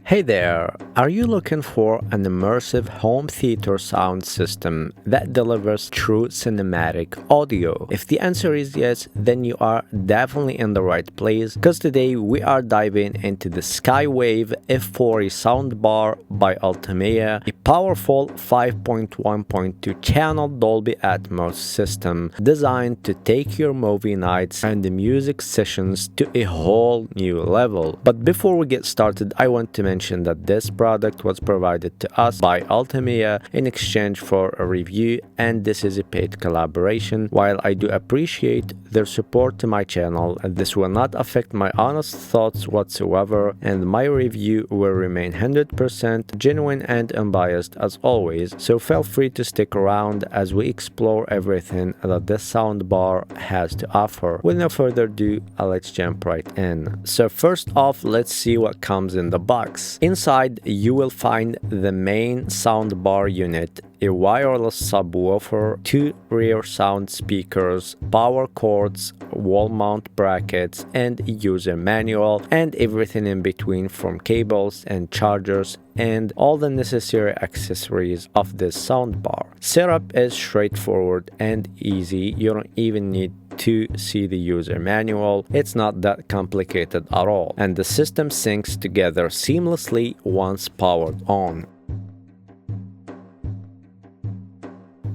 Hey there! Are you looking for an immersive home theater sound system that delivers true cinematic audio? If the answer is yes, then you are definitely in the right place, because today we are diving into the Skywave F40 Sound Bar by Ultimea, a powerful 5.1.2 channel Dolby Atmos system designed to take your movie nights and the music sessions to a whole new level. But before we get started, I want to mention that this product was provided to us by Ultimea in exchange for a review, and this is a paid collaboration. While I do appreciate their support to my channel, this will not affect my honest thoughts whatsoever, and my review will remain 100% genuine and unbiased as always, so feel free to stick around as we explore everything that this soundbar has to offer. With no further ado, let's jump right in. So first off, let's see what comes in the box. Inside, you will find the main soundbar unit, a wireless subwoofer, two rear sound speakers, power cords, wall mount brackets, and a user manual, and everything in between from cables and chargers and all the necessary accessories of this soundbar. Setup is straightforward and easy. You don't even need to see the user manual. It's not that complicated at all, and the system syncs together seamlessly once powered on.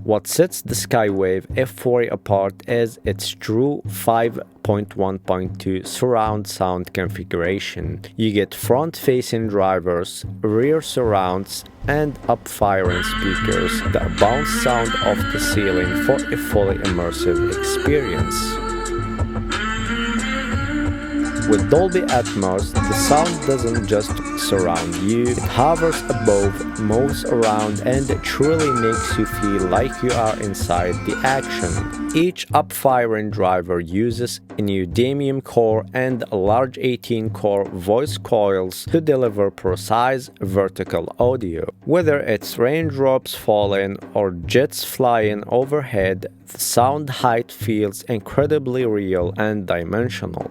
What sets the Skywave F40 apart is its true 5.1.2 surround sound configuration. You get front-facing drivers, rear surrounds, and up-firing speakers that bounce sound off the ceiling for a fully immersive experience. With Dolby Atmos, the sound doesn't just surround you, it hovers above, moves around, and truly makes you feel like you are inside the action. Each up-firing driver uses a neodymium core and large 18-core voice coils to deliver precise vertical audio. Whether it's raindrops falling or jets flying overhead, the sound height feels incredibly real and dimensional.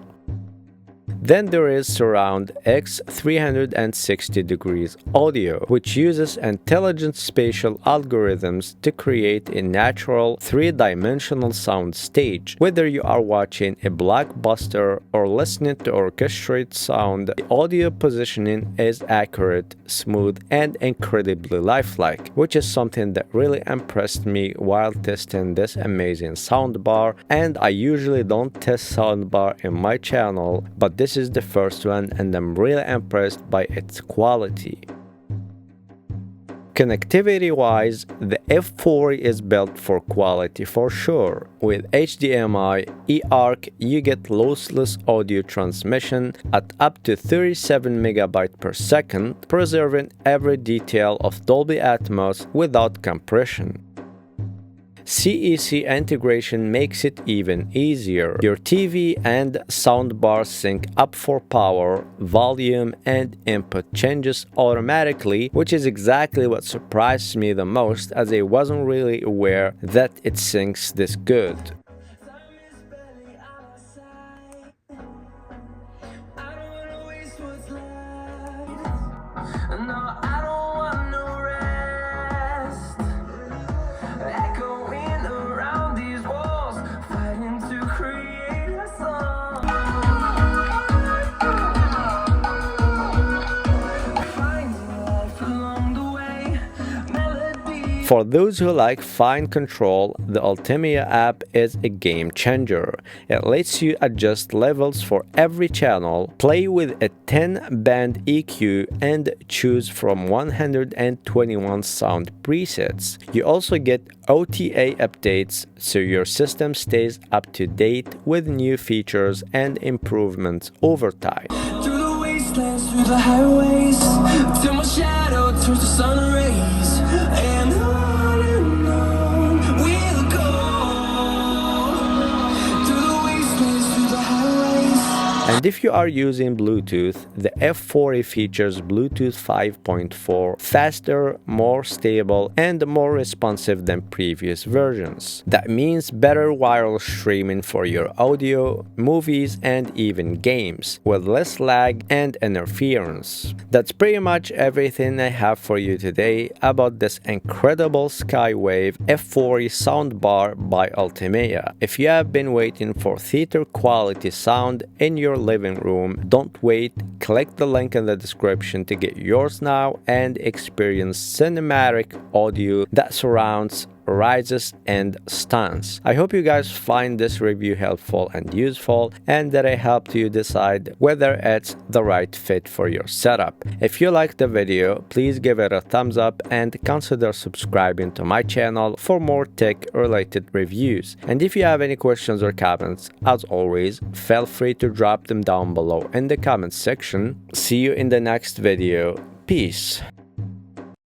Then there is SurroundX 360 degrees audio, which uses intelligent spatial algorithms to create a natural three-dimensional sound stage. Whether you are watching a blockbuster or listening to orchestrated sound, the audio positioning is accurate, smooth, and incredibly lifelike, which is something that really impressed me while testing this amazing soundbar. And I usually don't test soundbar in my channel, but this is the first one, and I'm really impressed by its quality. Connectivity-wise, the F40 is built for quality for sure. With HDMI, eARC, you get lossless audio transmission at up to 37 MB per second, preserving every detail of Dolby Atmos without compression. CEC integration makes it even easier. Your TV and soundbar sync up for power, volume, and input changes automatically, which is exactly what surprised me the most, as I wasn't really aware that it syncs this good. For those who like fine control, the Ultimea app is a game changer. It lets you adjust levels for every channel, play with a 10-band EQ, and choose from 121 sound presets. You also get OTA updates, so your system stays up to date with new features and improvements over time. Through the wastelands, through the highways, till my shadow turns to sun rays, and on we'll go. Through the wastelands, through the highways. And And if you are using Bluetooth, the F40 features Bluetooth 5.4, faster, more stable, and more responsive than previous versions. That means better wireless streaming for your audio, movies, and even games, with less lag and interference. That's pretty much everything I have for you today about this incredible Skywave F40 Sound Bar by Ultimea. If you have been waiting for theater quality sound in your living room, don't wait. Click the link in the description to get yours now and experience cinematic audio that surrounds, rises, and stuns. I hope you guys find this review helpful and useful, and that I helped you decide whether it's the right fit for your setup. If you liked the video, please give it a thumbs up and consider subscribing to my channel for more tech-related reviews. And if you have any questions or comments, as always, feel free to drop them down below in the comments section. See you in the next video. Peace.